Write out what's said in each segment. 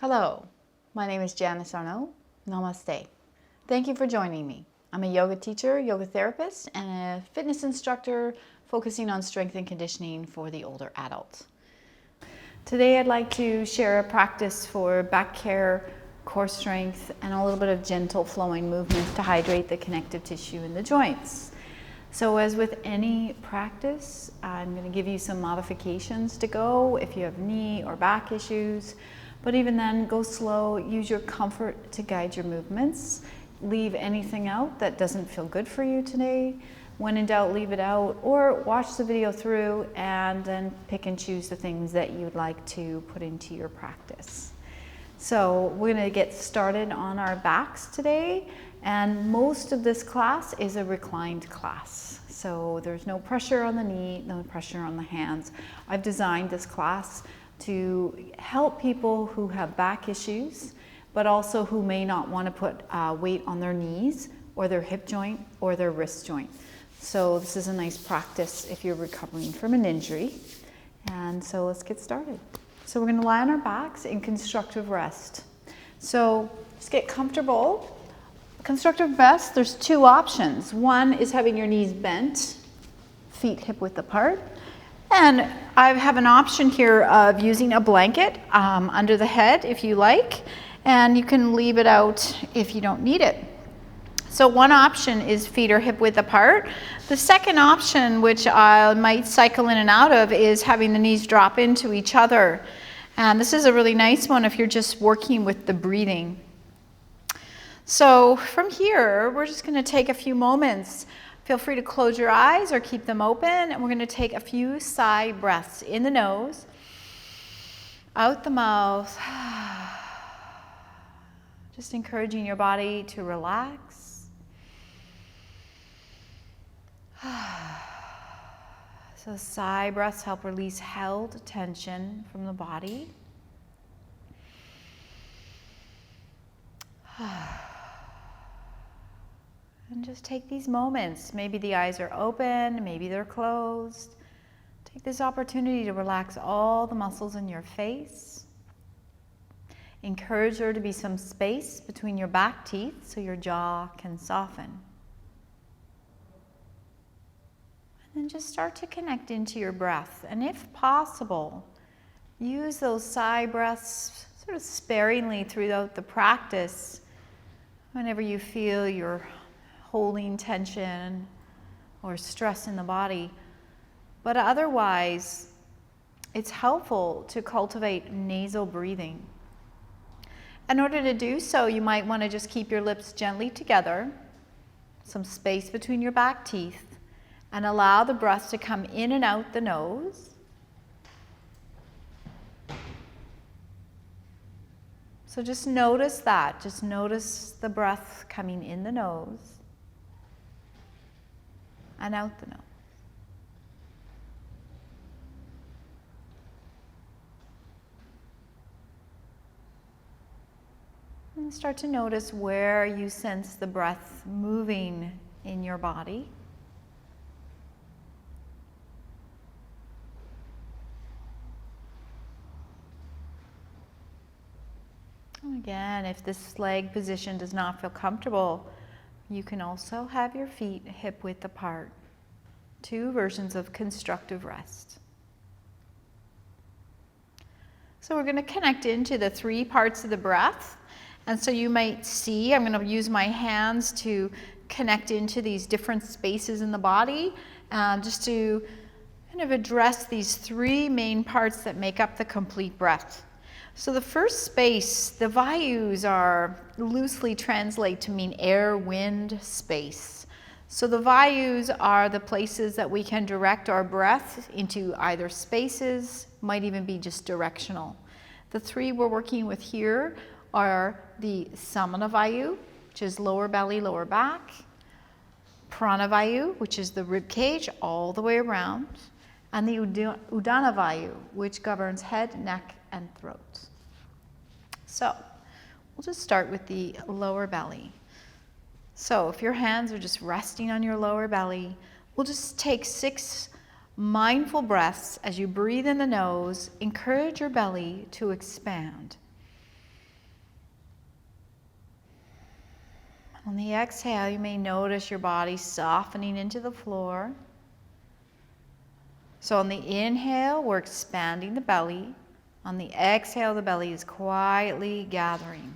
Hello, my name is Janice Arnaud. Namaste. Thank you for joining me. I'm a yoga teacher, yoga therapist, and a fitness instructor focusing on strength and conditioning for the older adult. Today I'd like to share a practice for back care, core strength, and a little bit of gentle flowing movements to hydrate the connective tissue in the joints. So as with any practice, I'm going to give you some modifications to go if you have knee or back issues. But even then, go slow, use your comfort to guide your movements. Leave anything out that doesn't feel good for you today. When in doubt, leave it out, or watch the video through and then pick and choose the things that you'd like to put into your practice. So we're going to get started on our backs today, and most of this class is a reclined class. So there's no pressure on the knee, no pressure on the hands. I've designed this class to help people who have back issues, but also who may not want to put weight on their knees or their hip joint or their wrist joint. So this is a nice practice if you're recovering from an injury. And so let's get started. So we're going to lie on our backs in constructive rest. So just get comfortable. Constructive rest, there's two options. One is having your knees bent, feet hip width apart. And I have an option here of using a blanket under the head if you like, and you can leave it out if you don't need it. So one option is feet are hip width apart. The second option, which I might cycle in and out of, is having the knees drop into each other. And this is a really nice one if you're just working with the breathing. So from here, we're just going to take a few moments. Feel free to close your eyes or keep them open, and we're going to take a few sigh breaths in the nose, out the mouth, just encouraging your body to relax. So sigh breaths help release held tension from the body. And just take these moments. Maybe the eyes are open, maybe they're closed. Take this opportunity to relax all the muscles in your face. Encourage there to be some space between your back teeth so your jaw can soften. And then just start to connect into your breath. And if possible, use those sigh breaths sort of sparingly throughout the practice. Whenever you feel you're holding tension or stress in the body. But otherwise, it's helpful to cultivate nasal breathing. In order to do so, you might want to just keep your lips gently together, some space between your back teeth, and allow the breath to come in and out the nose. So just notice that. Just notice the breath coming in the nose and out the nose. And start to notice where you sense the breath moving in your body. Again, if this leg position does not feel comfortable, you can also have your feet hip width apart. Two versions of constructive rest. So we're going to connect into the three parts of the breath. And so you might see, I'm going to use my hands to connect into these different spaces in the body, just to kind of address these three main parts that make up the complete breath. So the first space, the Vayus are loosely translate to mean air, wind, space. So the Vayus are the places that we can direct our breath into either spaces, might even be just directional. The three we're working with here are the Samana Vayu, which is lower belly, lower back, Prana Vayu, which is the ribcage all the way around, and the Udana Vayu, which governs head, neck, and throat. So we'll just start with the lower belly. So if your hands are just resting on your lower belly, we'll just take 6 mindful breaths as you breathe in the nose. Encourage your belly to expand. On the exhale, you may notice your body softening into the floor. So on the inhale, we're expanding the belly. On the exhale, the belly is quietly gathering.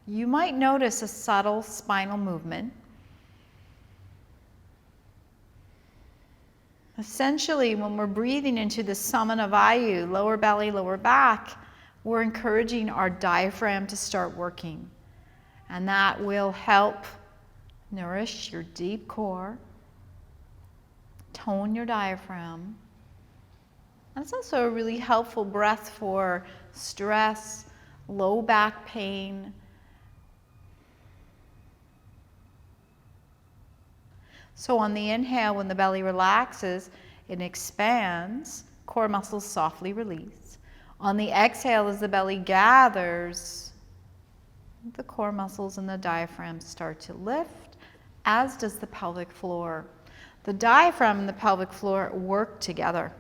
You might notice a subtle spinal movement. Essentially, when we're breathing into the Samana Vayu, lower belly, lower back, we're encouraging our diaphragm to start working. And that will help nourish your deep core, tone your diaphragm. And it's also a really helpful breath for stress, low back pain. So on the inhale, when the belly relaxes, it expands, core muscles softly release. On the exhale, as the belly gathers, the core muscles and the diaphragm start to lift, as does the pelvic floor. The diaphragm and the pelvic floor work together.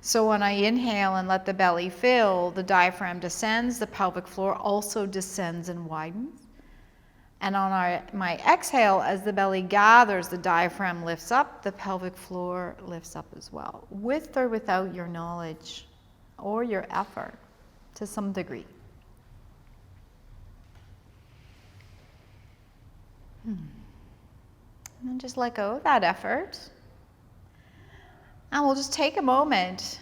So when I inhale and let the belly fill, the diaphragm descends, the pelvic floor also descends and widens. And on my exhale, as the belly gathers, the diaphragm lifts up, the pelvic floor lifts up as well, with or without your knowledge or your effort to some degree. And then just let go of that effort. And we'll just take a moment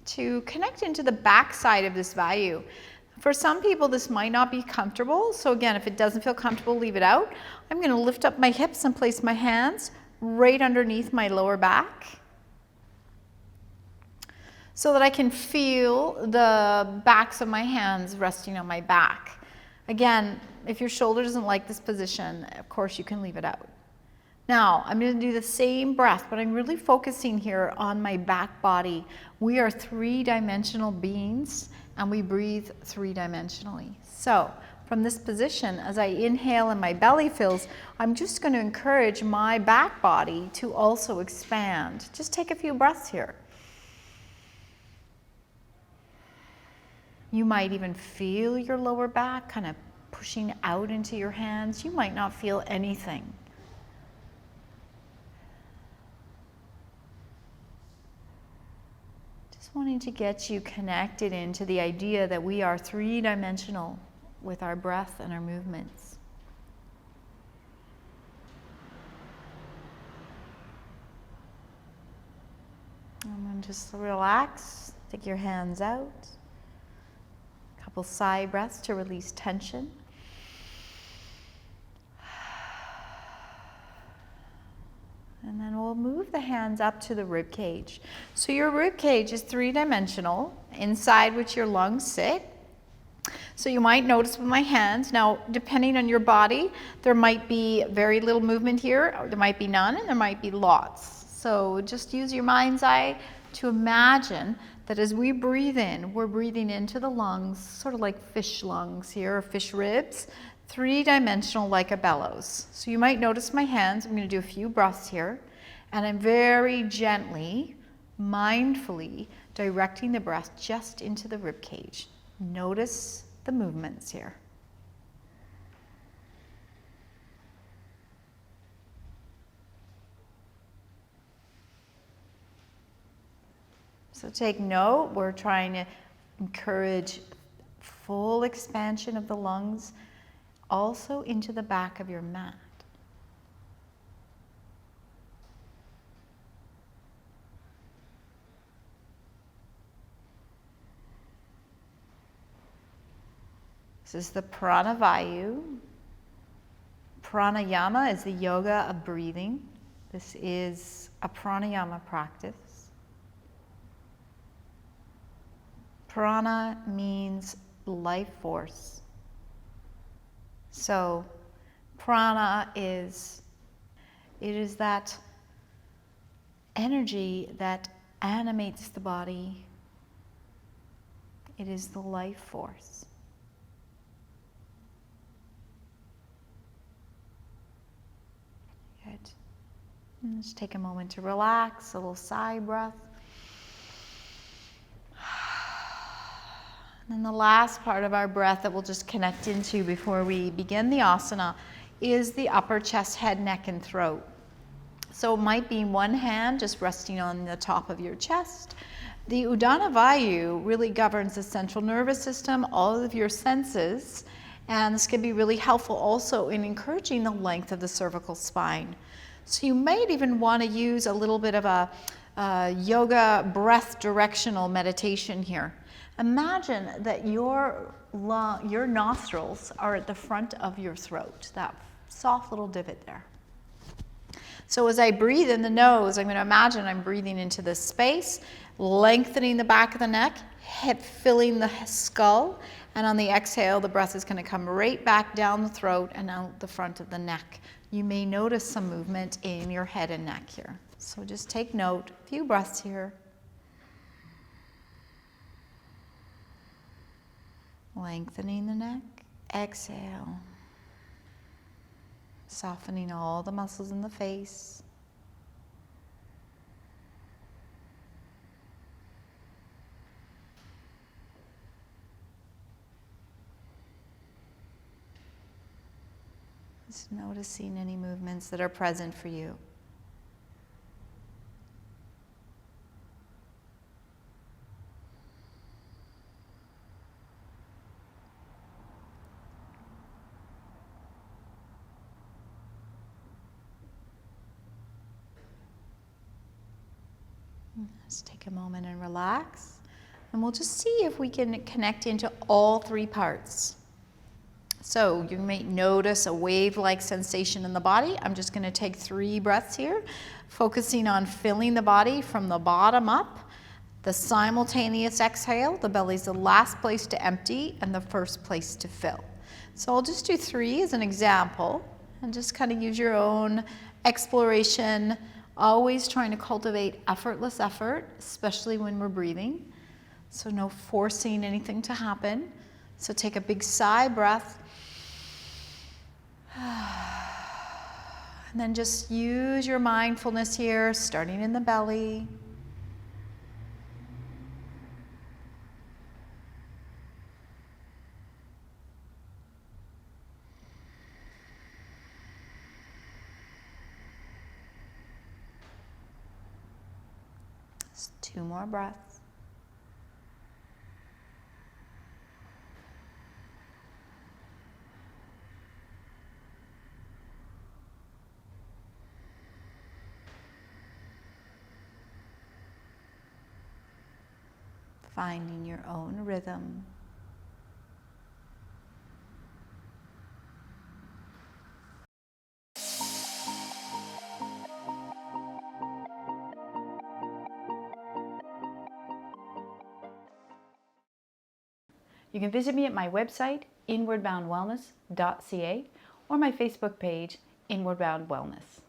to connect into the back side of this Vayu. For some people, this might not be comfortable. So again, if it doesn't feel comfortable, leave it out. I'm going to lift up my hips and place my hands right underneath my lower back so that I can feel the backs of my hands resting on my back. Again, if your shoulder doesn't like this position, of course you can leave it out. Now, I'm going to do the same breath, but I'm really focusing here on my back body. We are three-dimensional beings, and we breathe three-dimensionally. So, from this position, as I inhale and my belly fills, I'm just going to encourage my back body to also expand. Just take a few breaths here. You might even feel your lower back kind of pushing out into your hands. You might not feel anything. Wanting to get you connected into the idea that we are three-dimensional with our breath and our movements. And then just relax, take your hands out. A couple sigh breaths to release tension. And then we'll move the hands up to the rib cage. So your rib cage is three-dimensional, inside which your lungs sit. So you might notice with my hands, now depending on your body, there might be very little movement here, or there might be none, and there might be lots. So just use your mind's eye to imagine that as we breathe in, we're breathing into the lungs, sort of like fish lungs here, or fish ribs. Three-dimensional like a bellows. So you might notice my hands. I'm going to do a few breaths here. And I'm very gently, mindfully directing the breath just into the rib cage. Notice the movements here. So take note, we're trying to encourage full expansion of the lungs, also into the back of your mat. This is the Prana Vayu. Pranayama is the yoga of breathing. This is a pranayama practice. Prana means life force. So prana is that energy that animates the body. It is the life force. Good. And just take a moment to relax, a little sigh breath. And then the last part of our breath that we'll just connect into before we begin the asana is the upper chest, head, neck, and throat. So it might be one hand just resting on the top of your chest. The Udana Vayu really governs the central nervous system, all of your senses, and this can be really helpful also in encouraging the length of the cervical spine. So you might even want to use a little bit of a yoga breath directional meditation here. Imagine that your nostrils are at the front of your throat, that soft little divot there. So as I breathe in the nose, I'm going to imagine I'm breathing into this space, lengthening the back of the neck, filling the skull, and on the exhale, the breath is going to come right back down the throat and out the front of the neck. You may notice some movement in your head and neck here. So just take note, a few breaths here. Lengthening the neck, exhale. Softening all the muscles in the face. Just noticing any movements that are present for you. Let's take a moment and relax. And we'll just see if we can connect into all three parts. So you may notice a wave-like sensation in the body. I'm just going to take 3 breaths here, focusing on filling the body from the bottom up. The simultaneous exhale, the belly's the last place to empty and the first place to fill. So I'll just do 3 as an example and just kind of use your own exploration, always trying to cultivate effortless effort, especially when we're breathing. So no forcing anything to happen. So take a big sigh breath. And then just use your mindfulness here, starting in the belly. Just 2 more breaths. Finding your own rhythm. You can visit me at my website, inwardboundwellness.ca, or my Facebook page, Inward Bound Wellness.